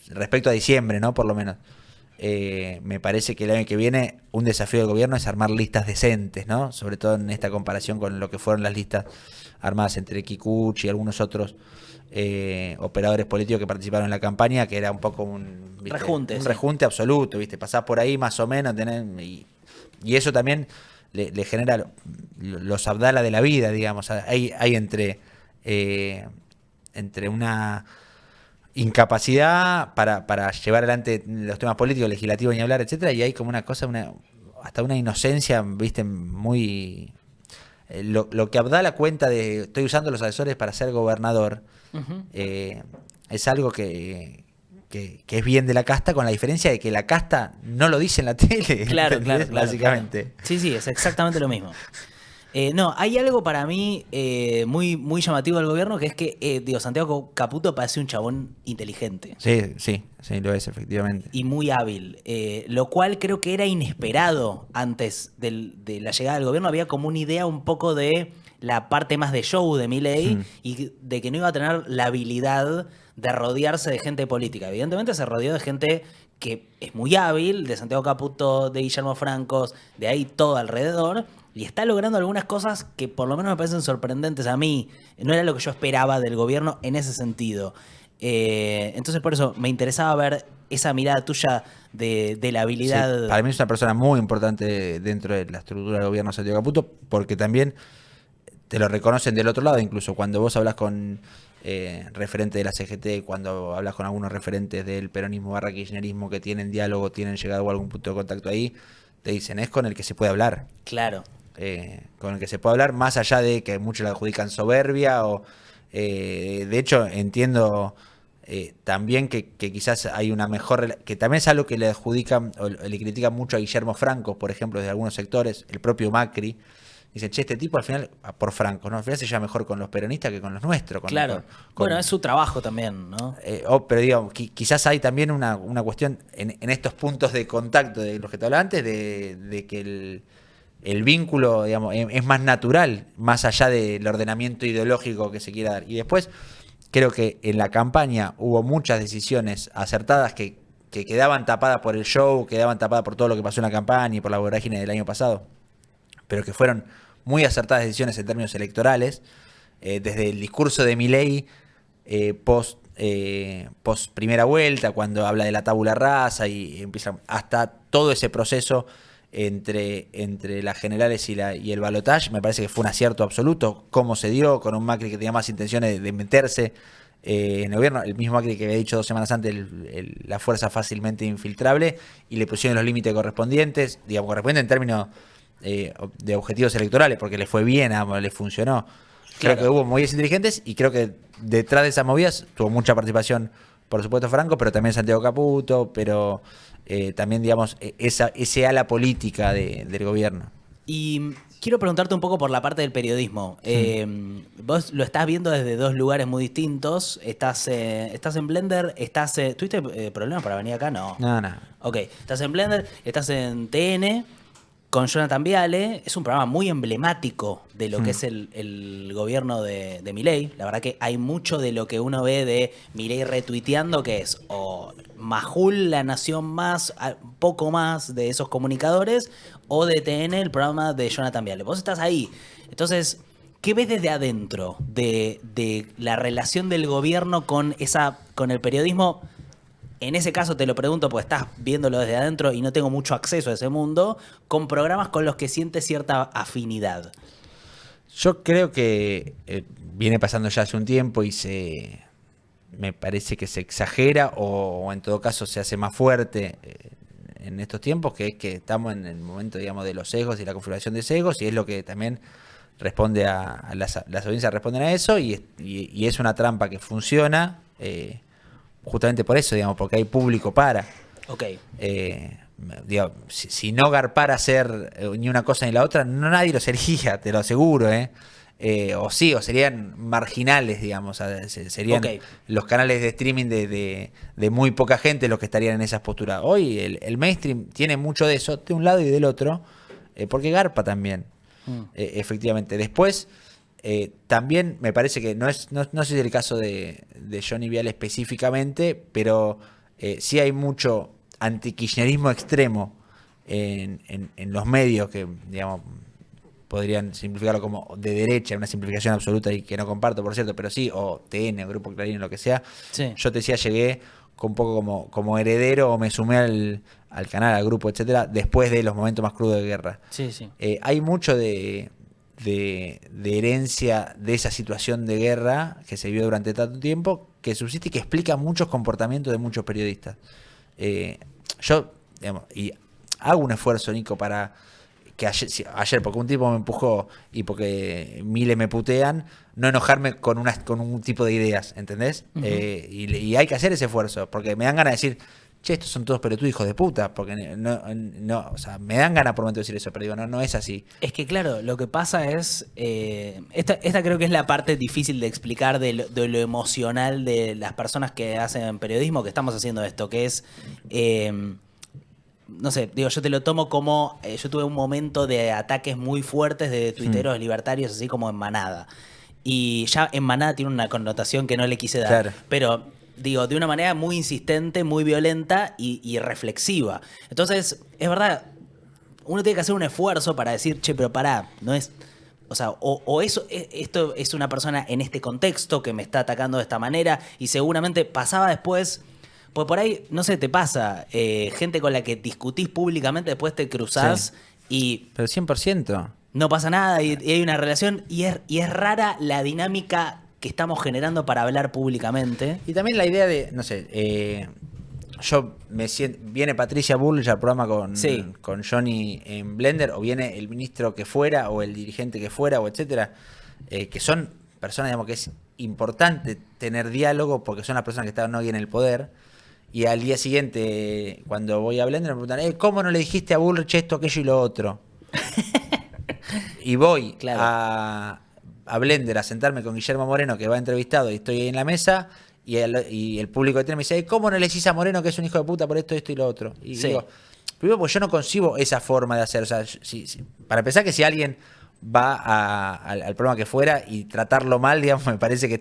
respecto a diciembre, ¿no? Por lo menos, me parece que el año que viene un desafío del gobierno es armar listas decentes, ¿no? Sobre todo en esta comparación con lo que fueron las listas armadas entre Kikuchi y algunos otros operadores políticos que participaron en la campaña, que era un poco un rejunte absoluto, ¿viste? Pasás por ahí más o menos, y eso también le genera los Abdala de la vida, digamos. Hay entre una incapacidad para llevar adelante los temas políticos, legislativos, ni hablar, etcétera, y hay como una cosa, hasta una inocencia, ¿viste? Muy... Lo que Abdala cuenta de estoy usando los asesores para ser gobernador, es algo que es bien de la casta, con la diferencia de que la casta no lo dice en la tele. Claro, básicamente. Claro. Sí, es exactamente lo mismo. No, hay algo para mí muy, muy llamativo del gobierno, que es que Santiago Caputo parece un chabón inteligente. Sí, lo es, efectivamente. Y muy hábil, lo cual creo que era inesperado antes de la llegada del gobierno. Había como una idea un poco de la parte más de show de Milei y de que no iba a tener la habilidad de rodearse de gente política. Evidentemente se rodeó de gente que es muy hábil, de Santiago Caputo, de Guillermo Francos, de ahí todo alrededor, y está logrando algunas cosas que por lo menos me parecen sorprendentes a mí. No era lo que yo esperaba del gobierno en ese sentido. Entonces por eso me interesaba ver esa mirada tuya de la habilidad. Sí, para mí es una persona muy importante dentro de la estructura del gobierno de Santiago Caputo, porque también te lo reconocen del otro lado, incluso cuando vos hablas con referentes de la CGT, cuando hablas con algunos referentes del peronismo / kirchnerismo que tienen diálogo, tienen llegado a algún punto de contacto ahí, te dicen, es con el que se puede hablar. Claro. Con el que se puede hablar, más allá de que muchos le adjudican soberbia, o de hecho entiendo también que quizás hay una mejor, que también es algo que le adjudican o le critican mucho a Guillermo Franco, por ejemplo, desde algunos sectores, el propio Macri. Dicen, che, este tipo al final, por Franco, ¿no? Al final se lleva mejor con los peronistas que con los nuestros. Claro. Bueno, es su trabajo también, ¿no? Pero digo, quizás hay también una cuestión en estos puntos de contacto de los que te hablaba antes, de que el vínculo, digamos, es más natural, más allá del ordenamiento ideológico que se quiera dar. Y después, creo que en la campaña hubo muchas decisiones acertadas que quedaban tapadas por el show, quedaban tapadas por todo lo que pasó en la campaña y por la vorágine del año pasado, pero que fueron muy acertadas decisiones en términos electorales, desde el discurso de Milei post primera vuelta, cuando habla de la tabula rasa y empieza hasta todo ese proceso entre las generales y el balotaje. Me parece que fue un acierto absoluto cómo se dio, con un Macri que tenía más intenciones de meterse en el gobierno, el mismo Macri que había dicho 2 semanas antes la fuerza fácilmente infiltrable, y le pusieron los límites correspondientes, digamos, correspondientes en términos de objetivos electorales, porque le fue bien, le funcionó. Creo que hubo movidas inteligentes, y creo que detrás de esas movidas tuvo mucha participación, por supuesto, Franco, pero también Santiago Caputo, pero también, digamos, ese ala política del gobierno. Y quiero preguntarte un poco por la parte del periodismo. Vos lo estás viendo desde 2 lugares muy distintos. Estás en Blender, ¿tuviste problemas para venir acá? No. No. Ok, estás en Blender, estás en TN con Jonathan Viale. Es un programa muy emblemático de lo que es el gobierno de Milei. La verdad que hay mucho de lo que uno ve de Milei retuiteando, que es o Majul, La Nación Más, poco más de esos comunicadores, o de TN, el programa de Jonathan Viale. Vos estás ahí. Entonces, ¿qué ves desde adentro de la relación del gobierno con el periodismo? En ese caso te lo pregunto porque estás viéndolo desde adentro y no tengo mucho acceso a ese mundo, con programas con los que sientes cierta afinidad. Yo creo que viene pasando ya hace un tiempo y me parece que se exagera, o en todo caso se hace más fuerte en estos tiempos, que es que estamos en el momento, digamos, de los sesgos y la configuración de sesgos, y es lo que también responde a las audiencias responden a eso, y es una trampa que funciona justamente por eso, digamos, porque hay público para. Ok. Digo, si no garpara hacer ni una cosa ni la otra, no nadie lo sería, te lo aseguro, o sí, o serían marginales, digamos, serían los canales de streaming de muy poca gente los que estarían en esas posturas. Hoy el mainstream tiene mucho de eso, de un lado y del otro, porque garpa también, efectivamente. Después, también me parece que no sé si es el caso de Johnny Viale específicamente, pero sí hay mucho antikirchnerismo extremo en los medios que, digamos, podrían simplificarlo como de derecha, una simplificación absoluta y que no comparto, por cierto, pero sí, o TN, o Grupo Clarín, lo que sea. Sí. Yo te decía, llegué un poco como heredero, o me sumé al canal, al grupo, etcétera, después de los momentos más crudos de guerra. Sí, sí. Hay mucho de herencia de esa situación de guerra que se vivió durante tanto tiempo, que subsiste y que explica muchos comportamientos de muchos periodistas. Yo, digamos, y hago un esfuerzo, Nico, para que ayer, porque un tipo me empujó y porque miles me putean, no enojarme con un tipo de ideas, ¿entendés? Uh-huh. Y hay que hacer ese esfuerzo, porque me dan ganas de decir, che, estos son todos pelotudos hijos de puta, porque no, o sea, me dan ganas por momento de decir eso, pero digo, no es así. Es que claro, lo que pasa es, esta creo que es la parte difícil de explicar de lo emocional de las personas que hacen periodismo, que estamos haciendo esto, que es, no sé, digo, yo te lo tomo como, yo tuve un momento de ataques muy fuertes de tuiteros libertarios, así como en Manada. Y ya en Manada tiene una connotación que no le quise dar, claro. Pero digo, de una manera muy insistente, muy violenta y reflexiva. Entonces, es verdad, uno tiene que hacer un esfuerzo para decir, che, pero pará, no es... O sea, esto es una persona en este contexto que me está atacando de esta manera, y seguramente pasaba después Pues por ahí, no sé, te pasa, gente con la que discutís públicamente, después te cruzás y Pero 100%. no pasa nada y hay una relación y es rara la dinámica que estamos generando para hablar públicamente. Y también la idea de, no sé, yo me siento, viene Patricia Bullrich al programa con Johnny en Blender, o viene el ministro que fuera, o el dirigente que fuera, o etcétera, que son personas, digamos, que es importante tener diálogo porque son las personas que están hoy en el poder. Y al día siguiente, cuando voy a Blender, me preguntan, ¿cómo no le dijiste a Bullrich esto, aquello y lo otro? Y voy a Blender a sentarme con Guillermo Moreno, que va entrevistado, y estoy ahí en la mesa, y el público que tiene me dice, ¿cómo no le decís a Moreno que es un hijo de puta por esto, esto y lo otro? Y digo, primero porque yo no concibo esa forma de hacer. O sea, para empezar, que si alguien va al programa que fuera y tratarlo mal, digamos, me parece que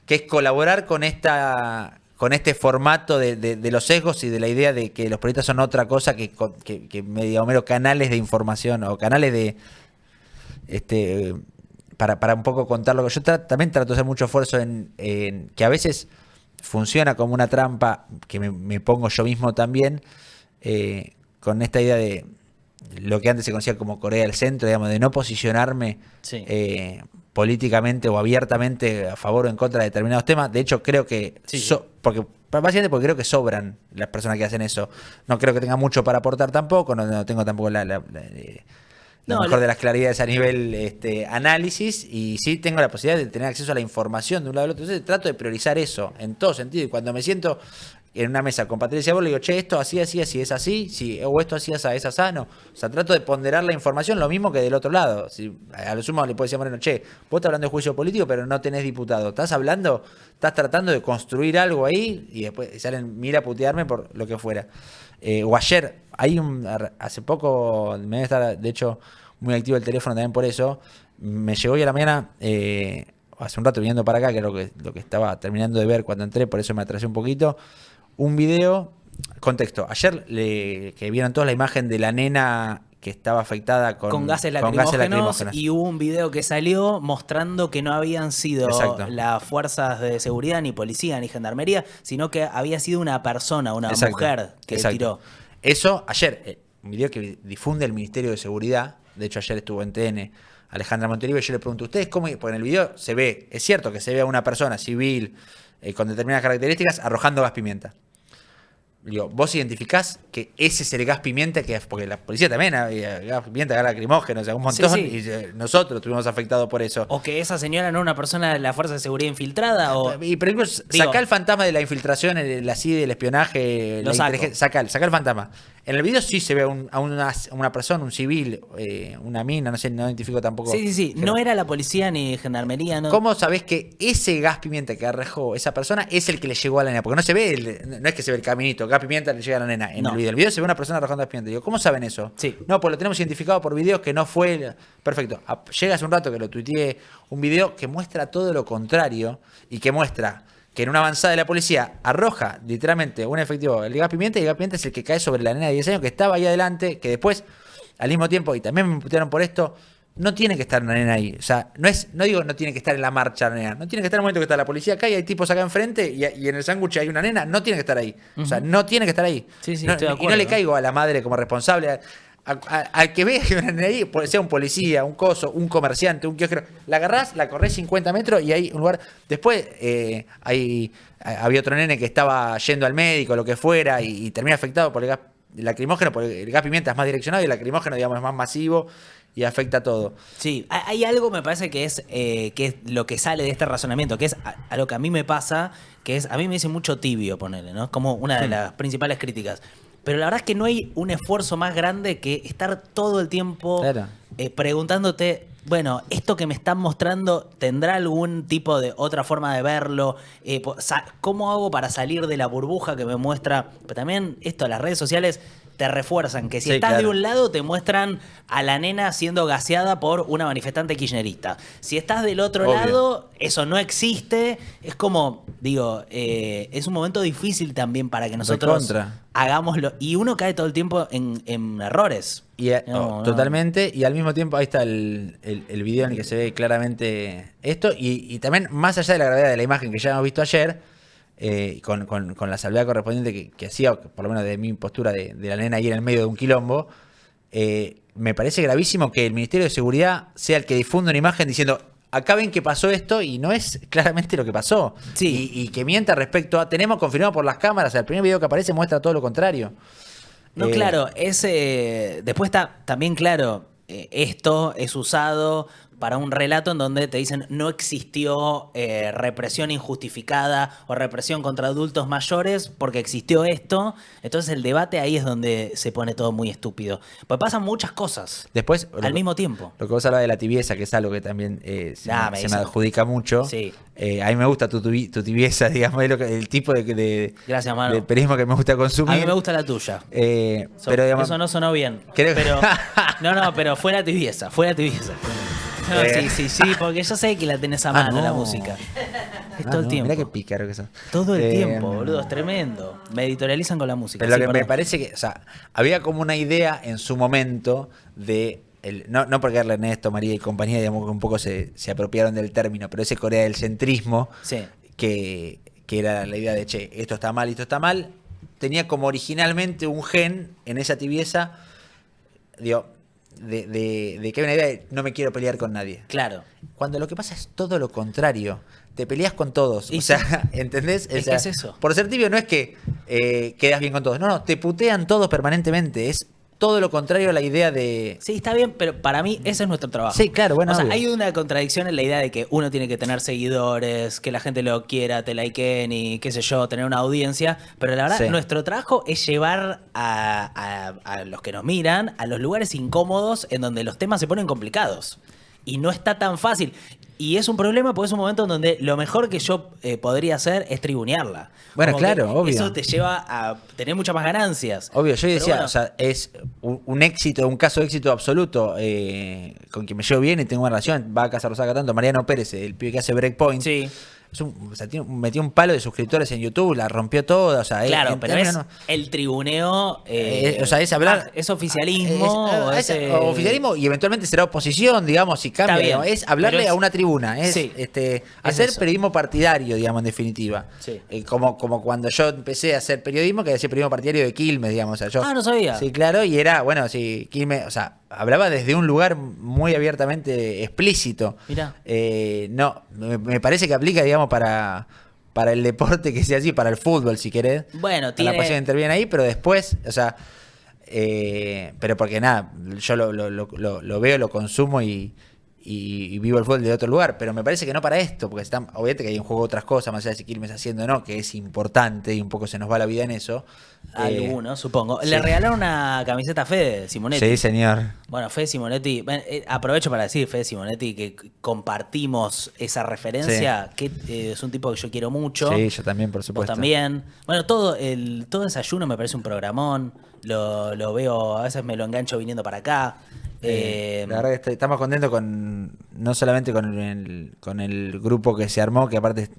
es colaborar con este formato de los sesgos y de la idea de que los periodistas son otra cosa que medio mero canales de información o canales de para un poco contar lo que yo también trato de hacer mucho esfuerzo en que a veces funciona como una trampa que me pongo yo mismo también, con esta idea de lo que antes se conocía como Corea del Centro, digamos, de no posicionarme políticamente o abiertamente a favor o en contra de determinados temas. De hecho, creo que básicamente porque creo que sobran las personas que hacen eso. No creo que tenga mucho para aportar tampoco, no tengo tampoco la mejor de las claridades a nivel análisis, y sí tengo la posibilidad de tener acceso a la información de un lado al otro. Entonces trato de priorizar eso en todo sentido, y cuando me siento en una mesa con Patricia Bullrich, le digo, che, esto así, es así, o esto así, es sano. O sea, trato de ponderar la información, lo mismo que del otro lado. Si a lo sumo le puedo decir a Moreno, che, vos estás hablando de juicio político, pero no tenés diputado. Estás tratando de construir algo ahí, y después salen, mira a putearme por lo que fuera. O ayer, hace poco, me debe estar, de hecho, muy activo el teléfono también por eso, me llegó hoy a la mañana, hace un rato viniendo para acá, que era lo que estaba terminando de ver cuando entré, por eso me atrasé un poquito, un video, contexto, ayer que vieron toda la imagen de la nena que estaba afectada con gases lacrimógenos, y hubo un video que salió mostrando que no habían sido las fuerzas de seguridad, ni policía, ni gendarmería, sino que había sido una persona, una mujer que tiró. Eso ayer, un video que difunde el Ministerio de Seguridad, de hecho ayer estuvo en TN Alejandra Montelivo, y yo le pregunto, ¿ustedes cómo? Porque en el video se ve, es cierto que se ve a una persona civil con determinadas características arrojando gas pimienta. Digo, ¿vos identificás que ese es el gas pimienta? Porque la policía también había gas pimienta, gas lacrimógeno, o sea, un montón, y nosotros estuvimos afectados por eso. O que esa señora no es una persona de la fuerza de seguridad infiltrada, o... Pero incluso sacá el fantasma de la infiltración, la CIA, del espionaje, la inteligencia, sacá el fantasma. En el video sí se ve a una persona, un civil, una mina, no sé, no identifico tampoco. Sí, no era la policía ni gendarmería, ¿no? ¿Cómo sabés que ese gas pimienta que arrojó esa persona es el que le llegó a la nena? Porque no se ve, no es que se ve el caminito, gas pimienta le llega a la nena. En el video se ve una persona arrojando gas pimienta. Digo, ¿cómo saben eso? Sí. No, pues lo tenemos identificado por videos que no fue... Perfecto. Llega hace un rato que lo tuiteé, un video que muestra todo lo contrario, y que muestra que en una avanzada de la policía arroja literalmente un efectivo el gas pimienta, y el gas pimienta es el que cae sobre la nena de 10 años que estaba ahí adelante, que después, al mismo tiempo, y también me putearon por esto, no tiene que estar una nena ahí. O sea, no digo no tiene que estar en la marcha la nena, no tiene que estar en el momento que está la policía acá y hay tipos acá enfrente y en el sándwich hay una nena, no tiene que estar ahí. O sea, no tiene que estar ahí. Sí, no, estoy de acuerdo. Y no le caigo a la madre como responsable. Al que vea que una nena ahí, sea un policía, un coso, un comerciante, un kiosquero, la agarrás, la corres 50 metros y hay un lugar. Después había otro nene que estaba yendo al médico, lo que fuera, y termina afectado por el gas lacrimógeno, porque el gas pimienta es más direccionado y el lacrimógeno, digamos, es más masivo y afecta todo. Sí, hay algo, me parece, que es lo que sale de este razonamiento, que es a lo que a mí me pasa, que es, a mí me dice mucho tibio, ponerle, ¿no? Como una de las principales críticas. Pero la verdad es que no hay un esfuerzo más grande que estar todo el tiempo preguntándote, bueno, esto que me están mostrando, ¿tendrá algún tipo de otra forma de verlo? ¿Cómo hago para salir de la burbuja que me muestra? Pero también esto, las redes sociales te refuerzan, que si estás de un lado te muestran a la nena siendo gaseada por una manifestante kirchnerista. Si estás del otro lado, eso no existe. Es como, digo, es un momento difícil también para que nosotros hagámoslo. Y uno cae todo el tiempo en errores. Totalmente. Y al mismo tiempo ahí está el video en el que se ve claramente esto. Y también, más allá de la gravedad de la imagen que ya hemos visto ayer, con la salvedad correspondiente que hacía, por lo menos de mi postura de la nena ahí en el medio de un quilombo, me parece gravísimo que el Ministerio de Seguridad sea el que difunda una imagen diciendo, acá ven que pasó esto y no es claramente lo que pasó. Sí. Y que mienta respecto a, tenemos confirmado por las cámaras, el primer video que aparece muestra todo lo contrario. No, claro, después está también claro, esto es usado para un relato en donde te dicen no existió represión injustificada o represión contra adultos mayores porque existió esto. Entonces el debate ahí es donde se pone todo muy estúpido. Pues pasan muchas cosas Después, al mismo tiempo. Lo que vos hablabas de la tibieza, que es algo que también se me adjudica mucho. Sí. A mí me gusta tu tibieza, digamos, es el tipo Gracias, Manu. de periodismo que me gusta consumir. A mí me gusta la tuya. Pero digamos, eso no sonó bien. Creo- Pero, no, pero fue la tibieza. No, sí, porque yo sé que la tenés a mano, no. la música. Es todo el tiempo. Mirá qué pícaro que sos. Todo el tiempo, boludo, es tremendo. Me editorializan con la música. Pero lo sí, que me perdón. parece que, o sea, había como una idea en su momento de, no porque Ernesto, María y compañía, digamos que un poco se apropiaron del término, pero ese Corea del centrismo, Sí. que era la idea de, che, esto está mal, tenía como originalmente un gen en esa tibieza, digo, de que hay una idea de no me quiero pelear con nadie. Claro. Cuando lo que pasa es todo lo contrario. Te peleas con todos. Y o sea, sí. ¿entendés? O Es sea, que es eso. Por ser tibio no es que quedas bien con todos. No, te putean todos permanentemente. Es todo lo contrario a la idea de... Sí, está bien, pero para mí ese es nuestro trabajo. Sí, claro, bueno, O sea, obvio. hay una contradicción en la idea de que uno tiene que tener seguidores, que la gente lo quiera, te likeen y qué sé yo, tener una audiencia. Pero la verdad, Sí. nuestro trabajo es llevar a los que nos miran a los lugares incómodos en donde los temas se ponen complicados. Y no está tan fácil. Y es un problema porque es un momento en donde lo mejor que yo podría hacer es tribunearla. Bueno, Como claro, que obvio. Eso te lleva a tener muchas más ganancias. Obvio, yo Pero decía, bueno, o sea, es un éxito, un caso de éxito absoluto, con quien me llevo bien y tengo una relación, va a Casa Rosada tanto, Mariano Pérez, el pibe que hace Breakpoint. Sí. O sea, metió un palo de suscriptores en YouTube, la rompió toda, o sea, Claro, en pero términos es no- el tribuneo. o sea, es hablar. ¿Es oficialismo? o Es es, oficialismo y eventualmente será oposición, digamos, si cambia. bien, Digamos, es hablarle pero es- a una tribuna, es Sí, hacer eso. periodismo partidario, digamos, en definitiva. Sí. Como cuando yo empecé a hacer periodismo, que hacía periodismo partidario de Quilmes, digamos. O sea, yo, Ah, no sabía. Sí, claro, y era, bueno, sí, Quilmes, o sea, hablaba desde un lugar muy abiertamente explícito. Mirá. No, me parece que aplica, digamos, para el deporte que sea así, para el fútbol, si querés. Bueno, La tiene. pasión interviene ahí, pero después, o sea, pero porque nada, yo lo veo, lo consumo y vivo el fútbol de otro lugar, pero me parece que no para esto, porque obviamente que hay en juego otras cosas, más allá de si Quilmes haciendo o no, que es importante y un poco se nos va la vida en eso. Algunos, supongo. sí. Le regalaron una camiseta a Fede Simonetti. Sí, señor. Bueno, Fede Simonetti, aprovecho para decir, Fede Simonetti, que compartimos esa referencia, que es un tipo que yo quiero mucho. Sí, yo también, por Vos supuesto. también. Bueno, todo desayuno me parece un programón. Lo veo, a veces me lo engancho viniendo para acá. La verdad que estamos contentos no solamente con el grupo que se armó, que aparte,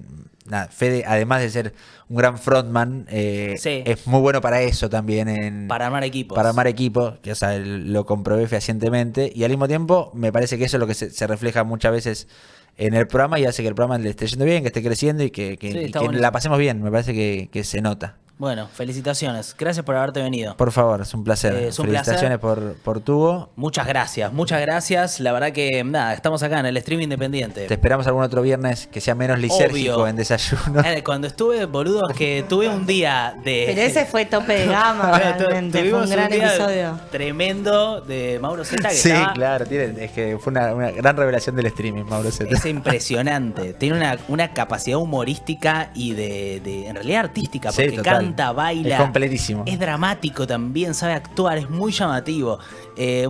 nada, Fede, además de ser un gran frontman, Sí. es muy bueno para eso también. Para armar equipos. Para armar equipos, que o sea, lo comprobé fehacientemente. Y al mismo tiempo, me parece que eso es lo que se refleja muchas veces en el programa y hace que el programa le esté yendo bien, que esté creciendo y que Sí, está y que buenísimo. la pasemos bien. Me parece que se nota. Bueno, felicitaciones. Gracias por haberte venido. Por favor, es un placer. Es un Felicitaciones por Tubo. Muchas gracias, muchas gracias. La verdad que, nada, estamos acá en el stream independiente. Te esperamos algún otro viernes que sea menos lisérgico Obvio. en desayuno. Cuando estuve, boludo, es que tuve un día de... Pero ese fue tope de gama, Bueno, realmente. Fue tuvimos un gran día episodio. tremendo de Mauro Zeta que Sí, estaba... claro, es que fue una gran revelación del streaming, Mauro Zeta. Es impresionante. Tiene una capacidad humorística y de en realidad artística, Sí, porque total. canta, baila. Es completísimo. Es dramático también, sabe actuar, es muy llamativo.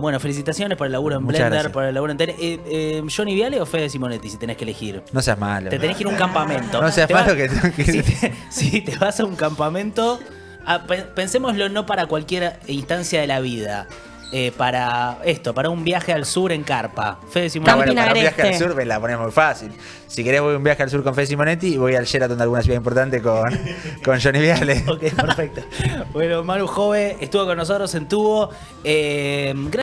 Bueno, felicitaciones por el laburo en Muchas Blender, gracias. por el laburo en ¿Johnny Viale o Fede Simonetti, si tenés que elegir? No seas malo. Te tenés que ir a un campamento. No seas Te vas- malo que- si te vas a un campamento, pensémoslo no para cualquier instancia de la vida. Para un viaje al sur en carpa. Fede Ah, Simonetti. bueno, para un Agreste. viaje al sur me la ponemos muy fácil. Si querés voy a un viaje al sur con Fede Simonetti y voy al Sheraton de alguna ciudad importante con Johnny Viale. Ok, perfecto. Bueno, Manu Jove estuvo con nosotros en Tubo.